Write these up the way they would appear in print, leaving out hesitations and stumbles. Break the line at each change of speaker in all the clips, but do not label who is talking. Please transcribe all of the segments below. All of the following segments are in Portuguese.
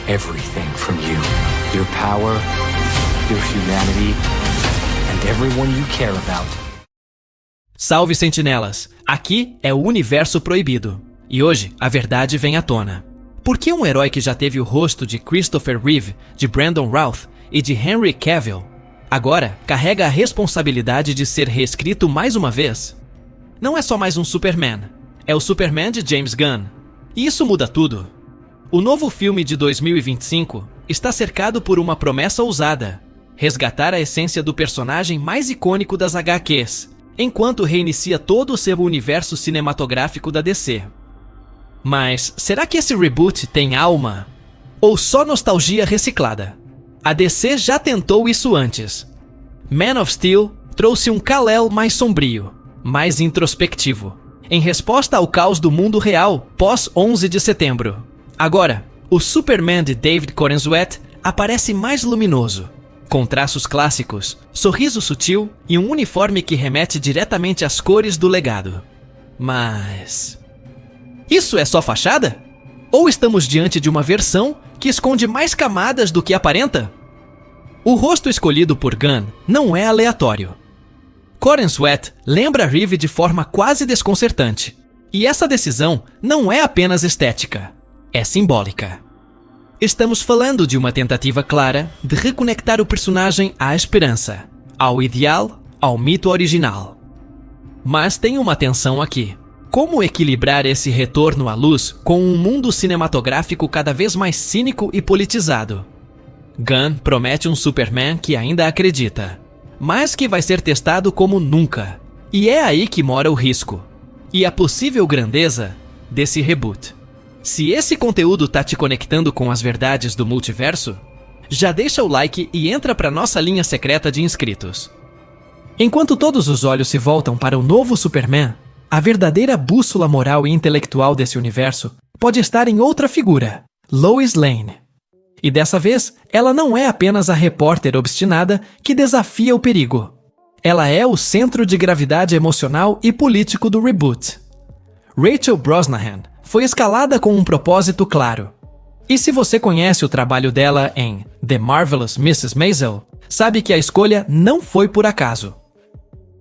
everything from you. Your power, your humanity, and everyone you care about.
Salve, sentinelas! Aqui é o Universo Proibido. E hoje, a verdade vem à tona. Por que um herói que já teve o rosto de Christopher Reeve, de Brandon Routh e de Henry Cavill, agora carrega a responsabilidade de ser reescrito mais uma vez? Não é só mais um Superman. É o Superman de James Gunn. E isso muda tudo. O novo filme de 2025 está cercado por uma promessa ousada: resgatar a essência do personagem mais icônico das HQs, enquanto reinicia todo o seu universo cinematográfico da DC. Mas será que esse reboot tem alma? Ou só nostalgia reciclada? A DC já tentou isso antes. Man of Steel trouxe um Kal-El mais sombrio, mais introspectivo, em resposta ao caos do mundo real pós 11 de setembro. Agora, o Superman de David Corenswet aparece mais luminoso, com traços clássicos, sorriso sutil e um uniforme que remete diretamente às cores do legado. Mas isso é só fachada? Ou estamos diante de uma versão que esconde mais camadas do que aparenta? O rosto escolhido por Gunn não é aleatório. Corenswet lembra Reeve de forma quase desconcertante. E essa decisão não é apenas estética, é simbólica. Estamos falando de uma tentativa clara de reconectar o personagem à esperança, ao ideal, ao mito original. Mas tem uma tensão aqui. Como equilibrar esse retorno à luz com um mundo cinematográfico cada vez mais cínico e politizado? Gunn promete um Superman que ainda acredita, mas que vai ser testado como nunca. E é aí que mora o risco e a possível grandeza desse reboot. Se esse conteúdo tá te conectando com as verdades do multiverso, já deixa o like e entra pra nossa linha secreta de inscritos. Enquanto todos os olhos se voltam para o novo Superman, a verdadeira bússola moral e intelectual desse universo pode estar em outra figura, Lois Lane. E dessa vez, ela não é apenas a repórter obstinada que desafia o perigo. Ela é o centro de gravidade emocional e político do reboot. Rachel Brosnahan foi escalada com um propósito claro. E se você conhece o trabalho dela em The Marvelous Mrs. Maisel, sabe que a escolha não foi por acaso.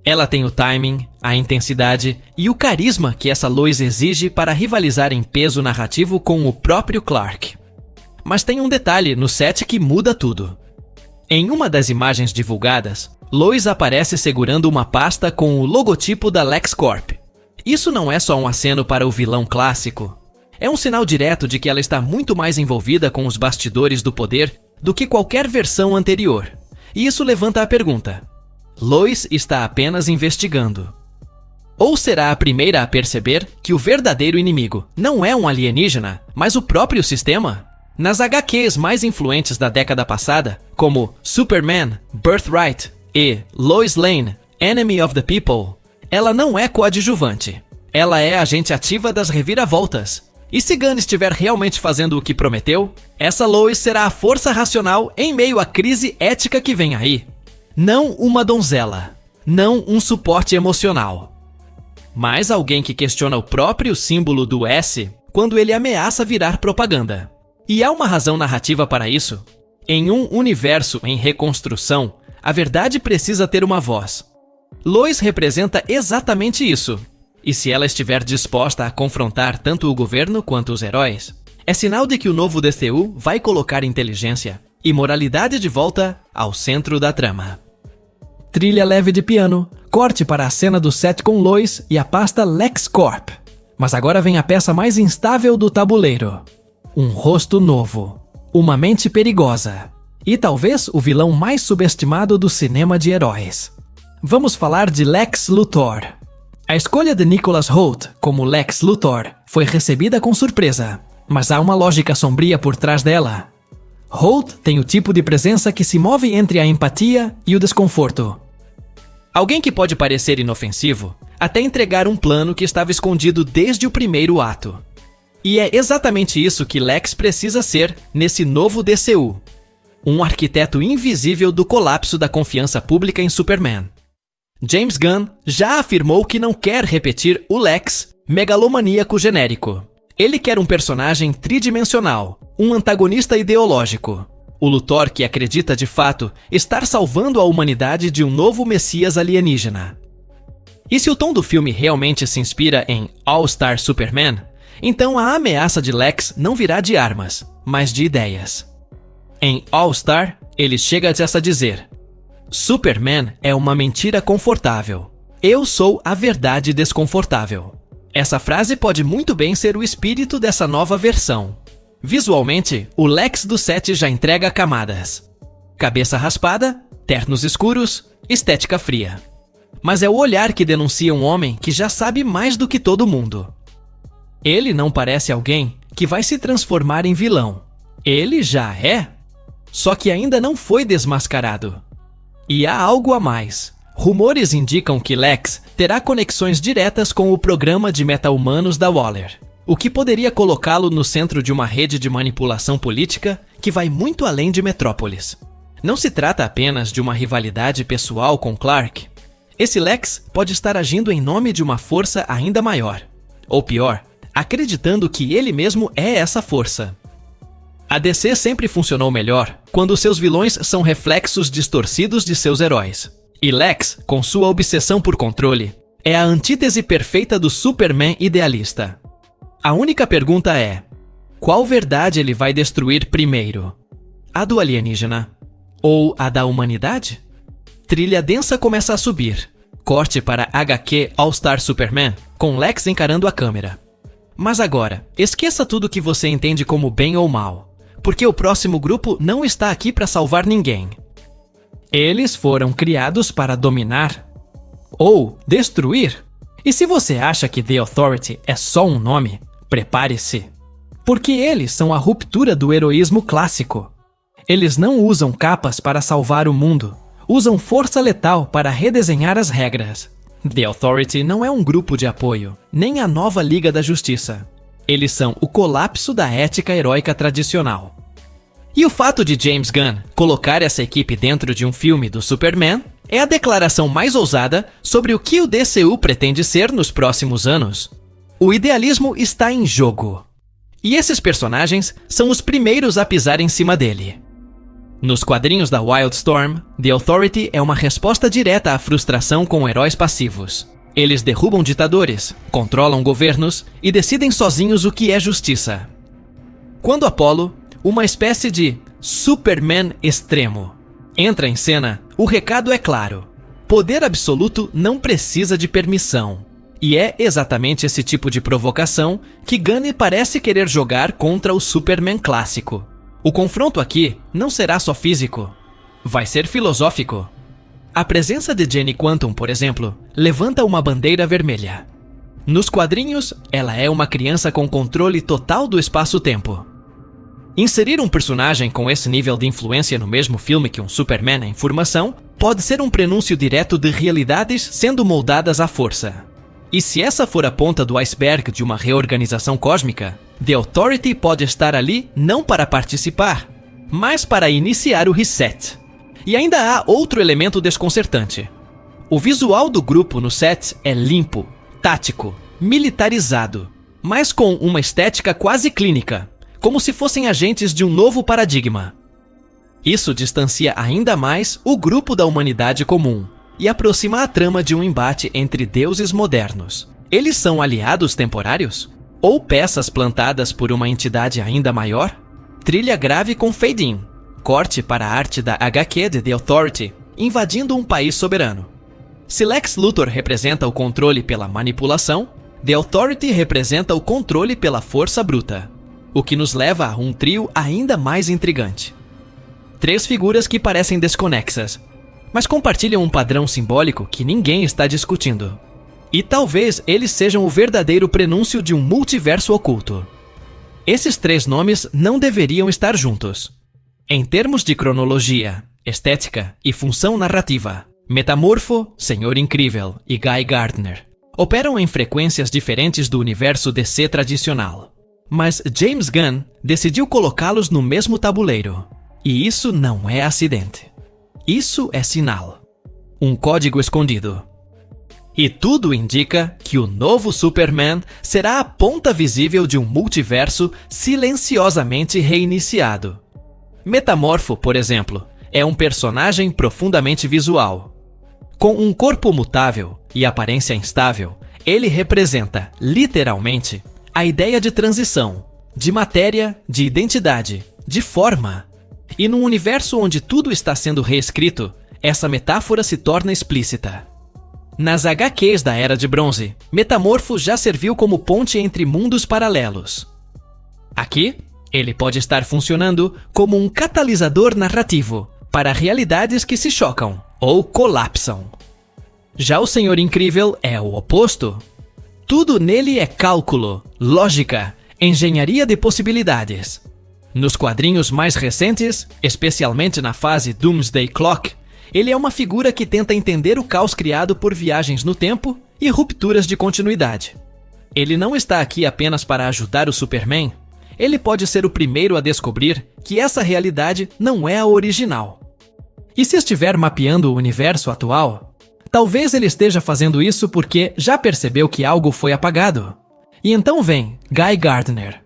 Ela tem o timing, a intensidade e o carisma que essa Lois exige para rivalizar em peso narrativo com o próprio Clark. Mas tem um detalhe no set que muda tudo. Em uma das imagens divulgadas, Lois aparece segurando uma pasta com o logotipo da LexCorp. Isso não é só um aceno para o vilão clássico. É um sinal direto de que ela está muito mais envolvida com os bastidores do poder do que qualquer versão anterior. E isso levanta a pergunta: Lois está apenas investigando? Ou será a primeira a perceber que o verdadeiro inimigo não é um alienígena, mas o próprio sistema? Nas HQs mais influentes da década passada, como Superman, Birthright e Lois Lane, Enemy of the People, ela não é coadjuvante. Ela é agente ativa das reviravoltas. E se Gunn estiver realmente fazendo o que prometeu, essa Lois será a força racional em meio à crise ética que vem aí. Não uma donzela, não um suporte emocional, mas alguém que questiona o próprio símbolo do S quando ele ameaça virar propaganda. E há uma razão narrativa para isso. Em um universo em reconstrução, a verdade precisa ter uma voz. Lois representa exatamente isso. E se ela estiver disposta a confrontar tanto o governo quanto os heróis, é sinal de que o novo DCU vai colocar inteligência e moralidade de volta ao centro da trama. Trilha leve de piano, corte para a cena do set com Lois e a pasta LexCorp. Mas agora vem a peça mais instável do tabuleiro. Um rosto novo, uma mente perigosa e talvez o vilão mais subestimado do cinema de heróis. Vamos falar de Lex Luthor. A escolha de Nicholas Hoult como Lex Luthor foi recebida com surpresa, mas há uma lógica sombria por trás dela. Hoult tem o tipo de presença que se move entre a empatia e o desconforto. Alguém que pode parecer inofensivo até entregar um plano que estava escondido desde o primeiro ato. E é exatamente isso que Lex precisa ser nesse novo DCU. Um arquiteto invisível do colapso da confiança pública em Superman. James Gunn já afirmou que não quer repetir o Lex megalomaníaco genérico. Ele quer um personagem tridimensional, um antagonista ideológico. O Luthor que acredita de fato estar salvando a humanidade de um novo Messias alienígena. E se o tom do filme realmente se inspira em All-Star Superman, então a ameaça de Lex não virá de armas, mas de ideias. Em All-Star, ele chega a dizer: Superman é uma mentira confortável. Eu sou a verdade desconfortável. Essa frase pode muito bem ser o espírito dessa nova versão. Visualmente, o Lex do set já entrega camadas. Cabeça raspada, ternos escuros, estética fria. Mas é o olhar que denuncia um homem que já sabe mais do que todo mundo. Ele não parece alguém que vai se transformar em vilão. Ele já é. Só que ainda não foi desmascarado. E há algo a mais. Rumores indicam que Lex terá conexões diretas com o programa de meta-humanos da Waller, o que poderia colocá-lo no centro de uma rede de manipulação política que vai muito além de Metrópolis. Não se trata apenas de uma rivalidade pessoal com Clark. Esse Lex pode estar agindo em nome de uma força ainda maior. Ou pior, acreditando que ele mesmo é essa força. A DC sempre funcionou melhor quando seus vilões são reflexos distorcidos de seus heróis. E Lex, com sua obsessão por controle, é a antítese perfeita do Superman idealista. A única pergunta é: qual verdade ele vai destruir primeiro? A do alienígena? Ou a da humanidade? Trilha densa começa a subir. Corte para HQ All-Star Superman, com Lex encarando a câmera. Mas agora, esqueça tudo que você entende como bem ou mal, porque o próximo grupo não está aqui para salvar ninguém. Eles foram criados para dominar ou destruir. E se você acha que The Authority é só um nome, prepare-se. Porque eles são a ruptura do heroísmo clássico. Eles não usam capas para salvar o mundo, usam força letal para redesenhar as regras. The Authority não é um grupo de apoio, nem a nova Liga da Justiça. Eles são o colapso da ética heróica tradicional. E o fato de James Gunn colocar essa equipe dentro de um filme do Superman é a declaração mais ousada sobre o que o DCU pretende ser nos próximos anos. O idealismo está em jogo. E esses personagens são os primeiros a pisar em cima dele. Nos quadrinhos da Wildstorm, The Authority é uma resposta direta à frustração com heróis passivos. Eles derrubam ditadores, controlam governos e decidem sozinhos o que é justiça. Quando Apollo, uma espécie de Superman extremo, entra em cena, o recado é claro: poder absoluto não precisa de permissão. E é exatamente esse tipo de provocação que Gunn parece querer jogar contra o Superman clássico. O confronto aqui não será só físico, vai ser filosófico. A presença de Jenny Quantum, por exemplo, levanta uma bandeira vermelha. Nos quadrinhos, ela é uma criança com controle total do espaço-tempo. Inserir um personagem com esse nível de influência no mesmo filme que um Superman em formação pode ser um prenúncio direto de realidades sendo moldadas à força. E se essa for a ponta do iceberg de uma reorganização cósmica, The Authority pode estar ali não para participar, mas para iniciar o reset. E ainda há outro elemento desconcertante. O visual do grupo no set é limpo, tático, militarizado, mas com uma estética quase clínica, como se fossem agentes de um novo paradigma. Isso distancia ainda mais o grupo da humanidade comum e aproxima a trama de um embate entre deuses modernos. Eles são aliados temporários? Ou peças plantadas por uma entidade ainda maior? Trilha grave com fade-in. Corte para a arte da HQ de The Authority, invadindo um país soberano. Se Lex Luthor representa o controle pela manipulação, The Authority representa o controle pela força bruta. O que nos leva a um trio ainda mais intrigante. 3 figuras que parecem desconexas, mas compartilham um padrão simbólico que ninguém está discutindo. E talvez eles sejam o verdadeiro prenúncio de um multiverso oculto. Esses 3 nomes não deveriam estar juntos. Em termos de cronologia, estética e função narrativa, Metamorfo, Senhor Incrível e Guy Gardner operam em frequências diferentes do universo DC tradicional. Mas James Gunn decidiu colocá-los no mesmo tabuleiro. E isso não é acidente. Isso é sinal. Um código escondido. E tudo indica que o novo Superman será a ponta visível de um multiverso silenciosamente reiniciado. Metamorfo, por exemplo, é um personagem profundamente visual. Com um corpo mutável e aparência instável, ele representa, literalmente, a ideia de transição, de matéria, de identidade, de forma. E num universo onde tudo está sendo reescrito, essa metáfora se torna explícita. Nas HQs da Era de Bronze, Metamorfo já serviu como ponte entre mundos paralelos. Aqui, ele pode estar funcionando como um catalisador narrativo para realidades que se chocam ou colapsam. Já o Senhor Incrível é o oposto. Tudo nele é cálculo, lógica, engenharia de possibilidades. Nos quadrinhos mais recentes, especialmente na fase Doomsday Clock, ele é uma figura que tenta entender o caos criado por viagens no tempo e rupturas de continuidade. Ele não está aqui apenas para ajudar o Superman, ele pode ser o primeiro a descobrir que essa realidade não é a original. E se estiver mapeando o universo atual, talvez ele esteja fazendo isso porque já percebeu que algo foi apagado. E então vem Guy Gardner,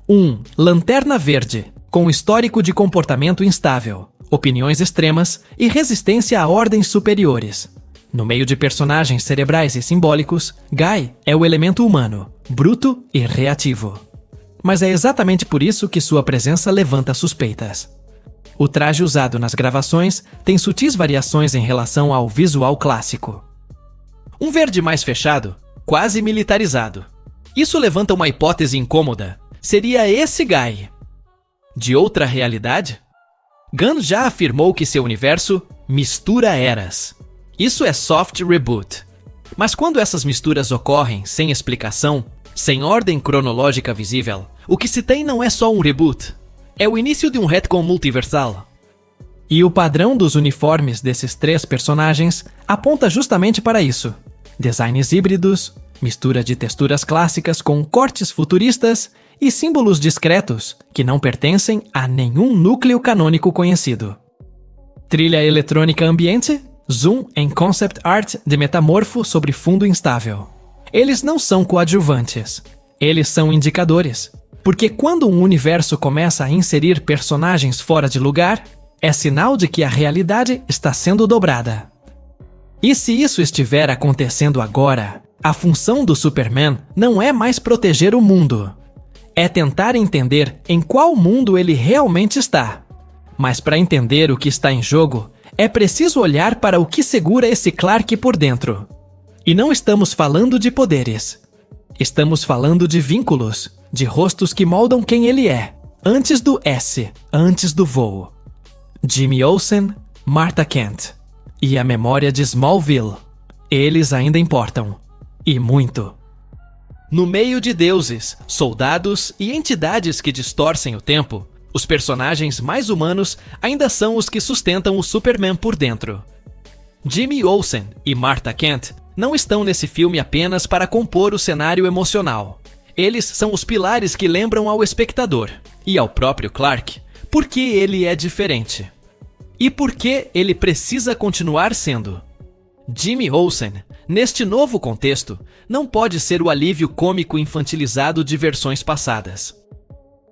um Lanterna Verde com histórico de comportamento instável, opiniões extremas e resistência a ordens superiores. No meio de personagens cerebrais e simbólicos, Guy é o elemento humano, bruto e reativo. Mas é exatamente por isso que sua presença levanta suspeitas. O traje usado nas gravações tem sutis variações em relação ao visual clássico. Um verde mais fechado, quase militarizado. Isso levanta uma hipótese incômoda. Seria esse Guy de outra realidade? Gunn já afirmou que seu universo mistura eras. Isso é soft reboot. Mas quando essas misturas ocorrem sem explicação, sem ordem cronológica visível, o que se tem não é só um reboot. É o início de um retcon multiversal. E o padrão dos uniformes desses três personagens aponta justamente para isso. Designs híbridos, mistura de texturas clássicas com cortes futuristas e símbolos discretos que não pertencem a nenhum núcleo canônico conhecido. Trilha eletrônica ambiente, zoom em concept art de Metamorfo sobre fundo instável. Eles não são coadjuvantes, eles são indicadores. Porque quando um universo começa a inserir personagens fora de lugar, é sinal de que a realidade está sendo dobrada. E se isso estiver acontecendo agora, a função do Superman não é mais proteger o mundo. É tentar entender em qual mundo ele realmente está. Mas para entender o que está em jogo, é preciso olhar para o que segura esse Clark por dentro. E não estamos falando de poderes. Estamos falando de vínculos, de rostos que moldam quem ele é, antes do S, antes do voo. Jimmy Olsen, Martha Kent. E a memória de Smallville. Eles ainda importam. E muito. No meio de deuses, soldados e entidades que distorcem o tempo, os personagens mais humanos ainda são os que sustentam o Superman por dentro. Jimmy Olsen e Martha Kent não estão nesse filme apenas para compor o cenário emocional. Eles são os pilares que lembram ao espectador, e ao próprio Clark, por que ele é diferente. E por que ele precisa continuar sendo. Jimmy Olsen, neste novo contexto, não pode ser o alívio cômico infantilizado de versões passadas.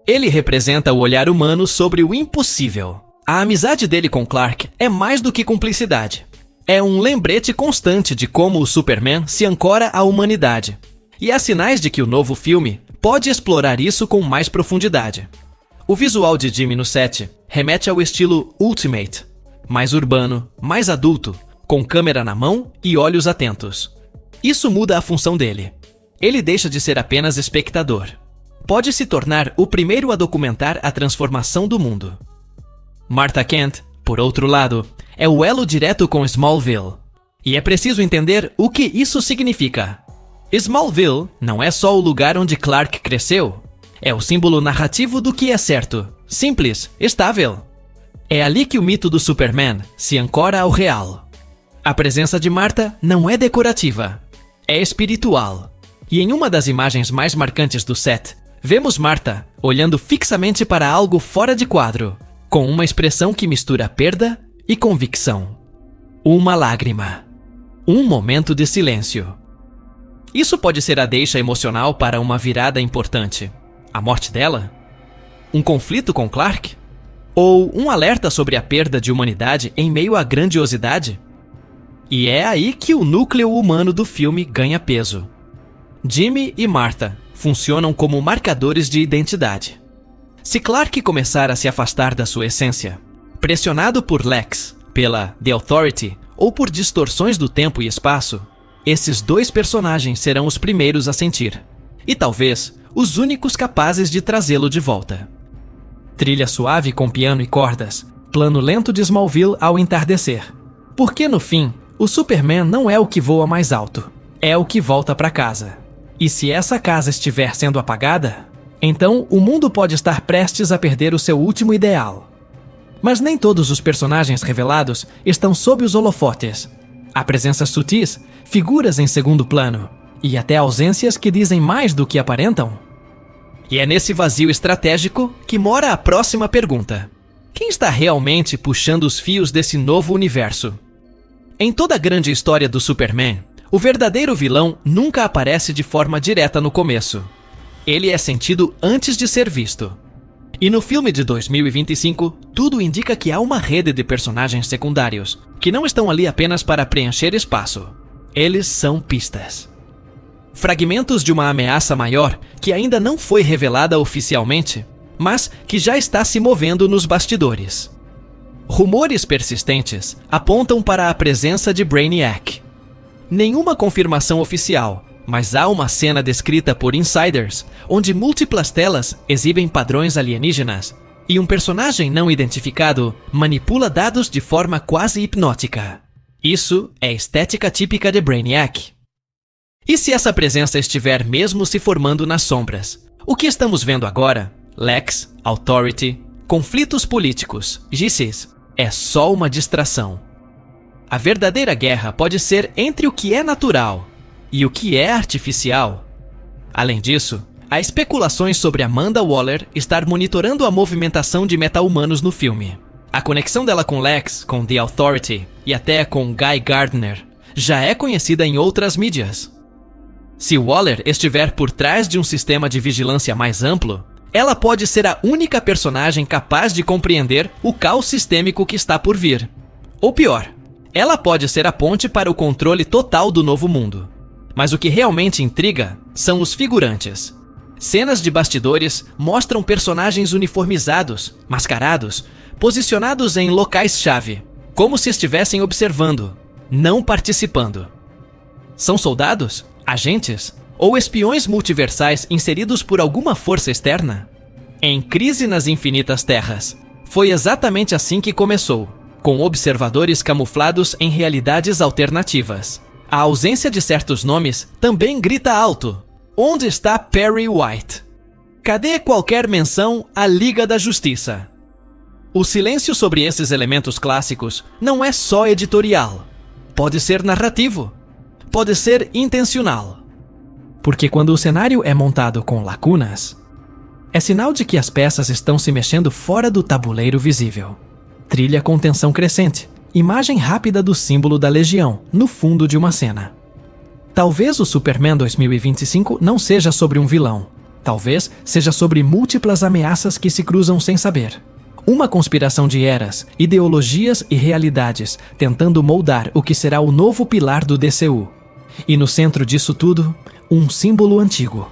Ele representa o olhar humano sobre o impossível. A amizade dele com Clark é mais do que cumplicidade. É um lembrete constante de como o Superman se ancora à humanidade. E há sinais de que o novo filme pode explorar isso com mais profundidade. O visual de Jimmy no set remete ao estilo Ultimate, mais urbano, mais adulto, com câmera na mão e olhos atentos. Isso muda a função dele. Ele deixa de ser apenas espectador. Pode se tornar o primeiro a documentar a transformação do mundo. Martha Kent, por outro lado, é o elo direto com Smallville. E é preciso entender o que isso significa. Smallville não é só o lugar onde Clark cresceu. É o símbolo narrativo do que é certo, simples, estável. É ali que o mito do Superman se ancora ao real. A presença de Martha não é decorativa, é espiritual. E em uma das imagens mais marcantes do set, vemos Martha olhando fixamente para algo fora de quadro, com uma expressão que mistura perda e convicção. Uma lágrima. Um momento de silêncio. Isso pode ser a deixa emocional para uma virada importante. A morte dela? Um conflito com Clark? Ou um alerta sobre a perda de humanidade em meio à grandiosidade? E é aí que o núcleo humano do filme ganha peso. Jimmy e Martha funcionam como marcadores de identidade. Se Clark começar a se afastar da sua essência, pressionado por Lex, pela The Authority ou por distorções do tempo e espaço, esses dois personagens serão os primeiros a sentir, e talvez os únicos capazes de trazê-lo de volta. Trilha suave com piano e cordas, plano lento de Smallville ao entardecer. Porque no fim, o Superman não é o que voa mais alto, é o que volta para casa. E se essa casa estiver sendo apagada, então o mundo pode estar prestes a perder o seu último ideal. Mas nem todos os personagens revelados estão sob os holofotes. Há presenças sutis, figuras em segundo plano, e até ausências que dizem mais do que aparentam. E é nesse vazio estratégico que mora a próxima pergunta. Quem está realmente puxando os fios desse novo universo? Em toda a grande história do Superman, o verdadeiro vilão nunca aparece de forma direta no começo. Ele é sentido antes de ser visto. E no filme de 2025, tudo indica que há uma rede de personagens secundários, que não estão ali apenas para preencher espaço. Eles são pistas. Fragmentos de uma ameaça maior que ainda não foi revelada oficialmente, mas que já está se movendo nos bastidores. Rumores persistentes apontam para a presença de Brainiac. Nenhuma confirmação oficial, mas há uma cena descrita por insiders, onde múltiplas telas exibem padrões alienígenas e um personagem não identificado manipula dados de forma quase hipnótica. Isso é estética típica de Brainiac. E se essa presença estiver mesmo se formando nas sombras? O que estamos vendo agora, Lex, Authority, conflitos políticos, GCs, é só uma distração. A verdadeira guerra pode ser entre o que é natural e o que é artificial. Além disso, há especulações sobre Amanda Waller estar monitorando a movimentação de meta-humanos no filme. A conexão dela com Lex, com The Authority e até com Guy Gardner já é conhecida em outras mídias. Se Waller estiver por trás de um sistema de vigilância mais amplo, ela pode ser a única personagem capaz de compreender o caos sistêmico que está por vir. Ou pior, ela pode ser a ponte para o controle total do novo mundo. Mas o que realmente intriga são os figurantes. Cenas de bastidores mostram personagens uniformizados, mascarados, posicionados em locais-chave, como se estivessem observando, não participando. São soldados? Agentes? Ou espiões multiversais inseridos por alguma força externa? Em Crise nas Infinitas Terras, foi exatamente assim que começou, com observadores camuflados em realidades alternativas. A ausência de certos nomes também grita alto. Onde está Perry White? Cadê qualquer menção à Liga da Justiça? O silêncio sobre esses elementos clássicos não é só editorial. Pode ser narrativo. Pode ser intencional. Porque quando o cenário é montado com lacunas, é sinal de que as peças estão se mexendo fora do tabuleiro visível. Trilha com tensão crescente, imagem rápida do símbolo da Legião, no fundo de uma cena. Talvez o Superman 2025 não seja sobre um vilão. Talvez seja sobre múltiplas ameaças que se cruzam sem saber. Uma conspiração de eras, ideologias e realidades tentando moldar o que será o novo pilar do DCU. E no centro disso tudo, um símbolo antigo.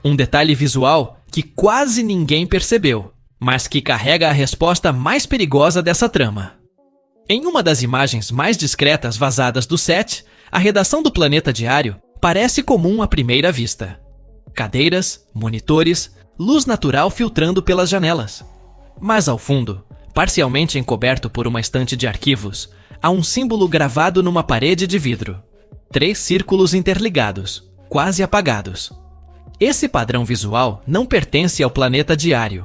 Um detalhe visual que quase ninguém percebeu, mas que carrega a resposta mais perigosa dessa trama. Em uma das imagens mais discretas vazadas do set, a redação do Planeta Diário parece comum à primeira vista. Cadeiras, monitores, luz natural filtrando pelas janelas. Mas ao fundo, parcialmente encoberto por uma estante de arquivos, há um símbolo gravado numa parede de vidro. 3 círculos interligados, quase apagados. Esse padrão visual não pertence ao Planeta Diário.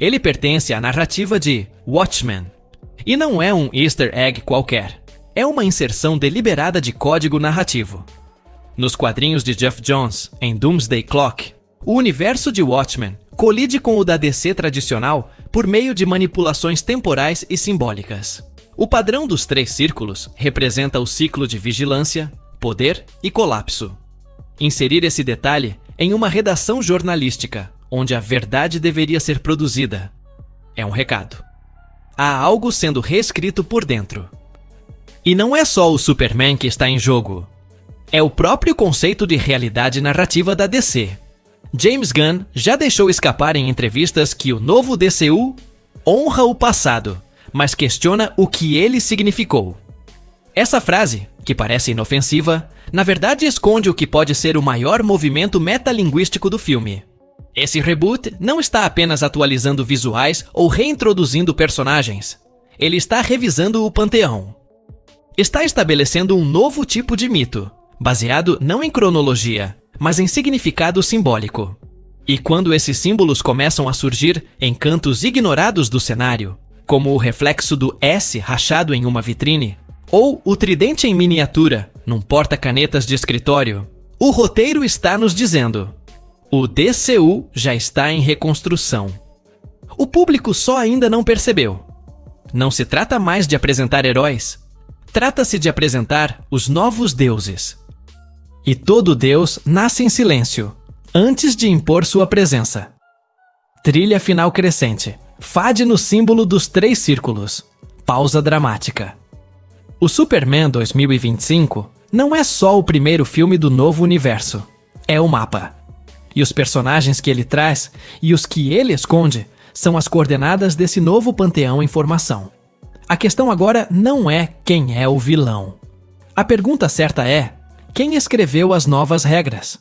Ele pertence à narrativa de Watchmen. E não é um easter egg qualquer. É uma inserção deliberada de código narrativo. Nos quadrinhos de Geoff Johns, em Doomsday Clock, o universo de Watchmen colide com o da DC tradicional por meio de manipulações temporais e simbólicas. O padrão dos 3 círculos representa o ciclo de vigilância, poder e colapso. Inserir esse detalhe em uma redação jornalística, onde a verdade deveria ser produzida, é um recado. Há algo sendo reescrito por dentro. E não é só o Superman que está em jogo. É o próprio conceito de realidade narrativa da DC. James Gunn já deixou escapar em entrevistas que o novo DCU honra o passado, mas questiona o que ele significou. Essa frase, que parece inofensiva, na verdade esconde o que pode ser o maior movimento metalinguístico do filme. Esse reboot não está apenas atualizando visuais ou reintroduzindo personagens. Ele está revisando o panteão. Está estabelecendo um novo tipo de mito, baseado não em cronologia, mas em significado simbólico. E quando esses símbolos começam a surgir em cantos ignorados do cenário, como o reflexo do S rachado em uma vitrine, ou o tridente em miniatura num porta-canetas de escritório, o roteiro está nos dizendo: o DCU já está em reconstrução. O público só ainda não percebeu. Não se trata mais de apresentar heróis. Trata-se de apresentar os novos deuses. E todo deus nasce em silêncio, antes de impor sua presença. Trilha final crescente. Fade no símbolo dos 3 círculos. Pausa dramática. O Superman 2025 não é só o primeiro filme do novo universo. É o mapa. E os personagens que ele traz e os que ele esconde são as coordenadas desse novo panteão em formação. A questão agora não é quem é o vilão. A pergunta certa é: quem escreveu as novas regras?